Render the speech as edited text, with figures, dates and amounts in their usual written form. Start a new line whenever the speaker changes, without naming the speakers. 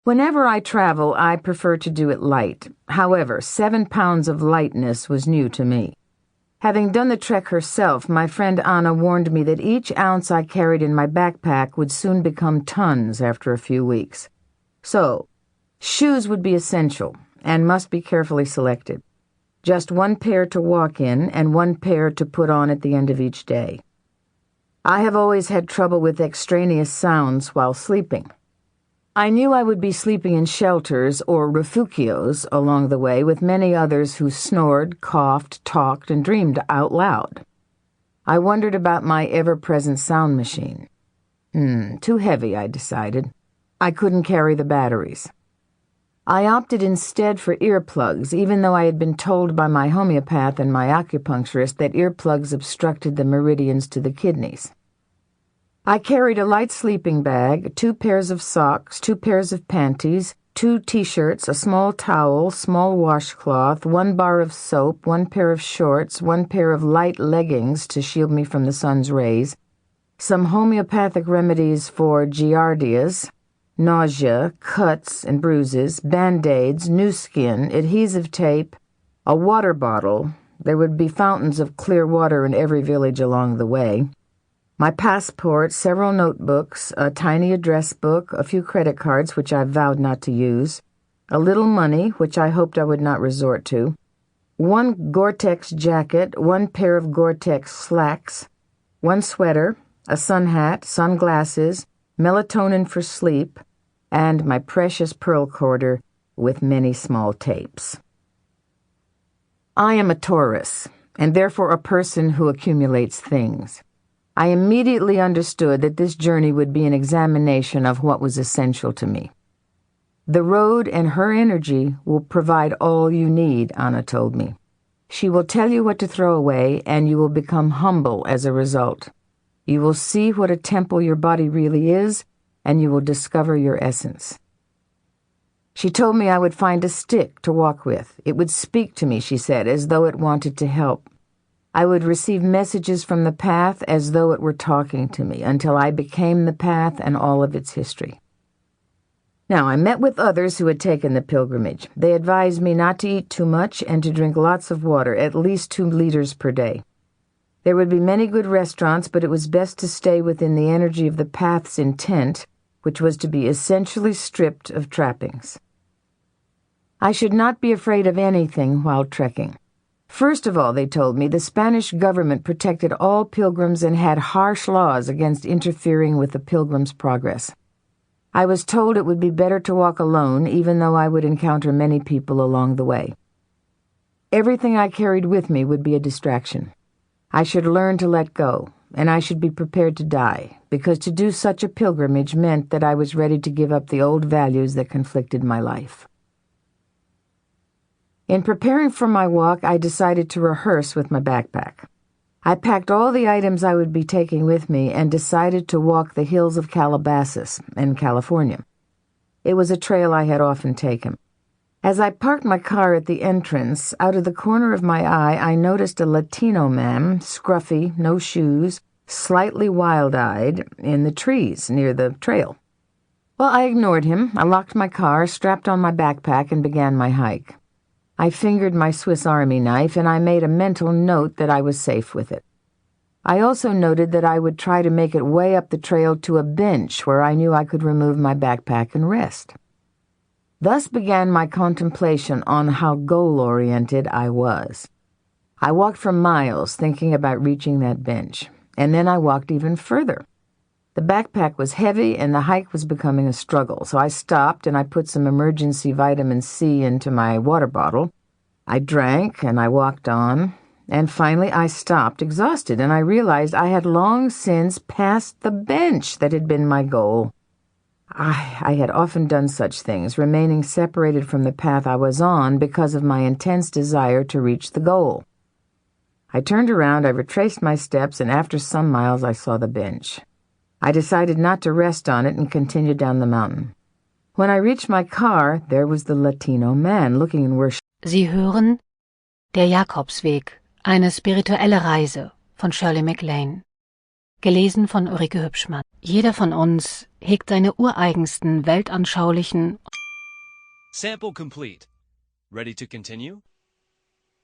Whenever I travel, I prefer to do it light. However, 7 pounds of lightness was new to me. Having done the trek herself, my friend Anna warned me that each ounce I carried in my backpack would soon become tons after a few weeks. So, shoes would be essential and must be carefully selected. Just 1 pair to walk in and 1 pair to put on at the end of each day. I have always had trouble with extraneous sounds while sleeping. I knew I would be sleeping in shelters or refugios along the way with many others who snored, coughed, talked, and dreamed out loud. I wondered about my ever-present sound machine. Too heavy, I decided. I couldn't carry the batteries. I opted instead for earplugs, even though I had been told by my homeopath and my acupuncturist that earplugs obstructed the meridians to the kidneys. I carried a light sleeping bag, 2 pairs of socks, 2 pairs of panties, 2 t-shirts, a small towel, small washcloth, 1 bar of soap, 1 pair of shorts, 1 pair of light leggings to shield me from the sun's rays, some homeopathic remedies for giardias, nausea, cuts and bruises, Band-Aids, new skin, adhesive tape, a water bottle. There would be fountains of clear water in every village along the way. My passport, several notebooks, a tiny address book, a few credit cards which I vowed not to use, a little money which I hoped I would not resort to, 1 Gore-Tex jacket, 1 pair of Gore-Tex slacks, 1 sweater, a sun hat, sunglasses, melatonin for sleep, and my precious pearl quarter with many small tapes. I am a Taurus, and therefore a person who accumulates things. I immediately understood that this journey would be an examination of what was essential to me. The road and her energy will provide all you need, Anna told me. She will tell you what to throw away, and you will become humble as a result. You will see what a temple your body really is, and you will discover your essence. She told me I would find a stick to walk with. It would speak to me, she said, as though it wanted to help. I would receive messages from the path as though it were talking to me, until I became the path and all of its history. Now, I met with others who had taken the pilgrimage. They advised me not to eat too much and to drink lots of water, at least 2 liters per day. There would be many good restaurants, but it was best to stay within the energy of the path's intent, which was to be essentially stripped of trappings. I should not be afraid of anything while trekking. First of all, they told me, the Spanish government protected all pilgrims and had harsh laws against interfering with the pilgrim's progress. I was told it would be better to walk alone, even though I would encounter many people along the way. Everything I carried with me would be a distraction. I should learn to let go, and I should be prepared to die, because to do such a pilgrimage meant that I was ready to give up the old values that conflicted my life. In preparing for my walk, I decided to rehearse with my backpack. I packed all the items I would be taking with me and decided to walk the hills of Calabasas in California. It was a trail I had often taken. As I parked my car at the entrance, out of the corner of my eye, I noticed a Latino man, scruffy, no shoes, slightly wild-eyed, in the trees near the trail. Well, I ignored him. I locked my car, strapped on my backpack, and began my hike. I fingered my Swiss Army knife, and I made a mental note that I was safe with it. I also noted that I would try to make it way up the trail to a bench where I knew I could remove my backpack and rest. Thus began my contemplation on how goal-oriented I was. I walked for miles thinking about reaching that bench, and then I walked even further. The backpack was heavy and the hike was becoming a struggle, so I stopped and I put some emergency vitamin C into my water bottle. I drank and I walked on, and finally I stopped, exhausted, and I realized I had long since passed the bench that had been my goal. I had often done such things, remaining separated from the path I was on because of my intense desire to reach the goal. I turned around, I retraced my steps, and after some miles I saw the bench. I decided not to rest on it and continued down the mountain. When I reached my car, there was the Latino man looking in worship.
Sie hören Der Jakobsweg, eine spirituelle Reise von Shirley MacLaine. Gelesen von Ulrike Hübschmann. Jeder von uns hegt seine ureigensten weltanschaulichen
Sample complete. Ready to continue?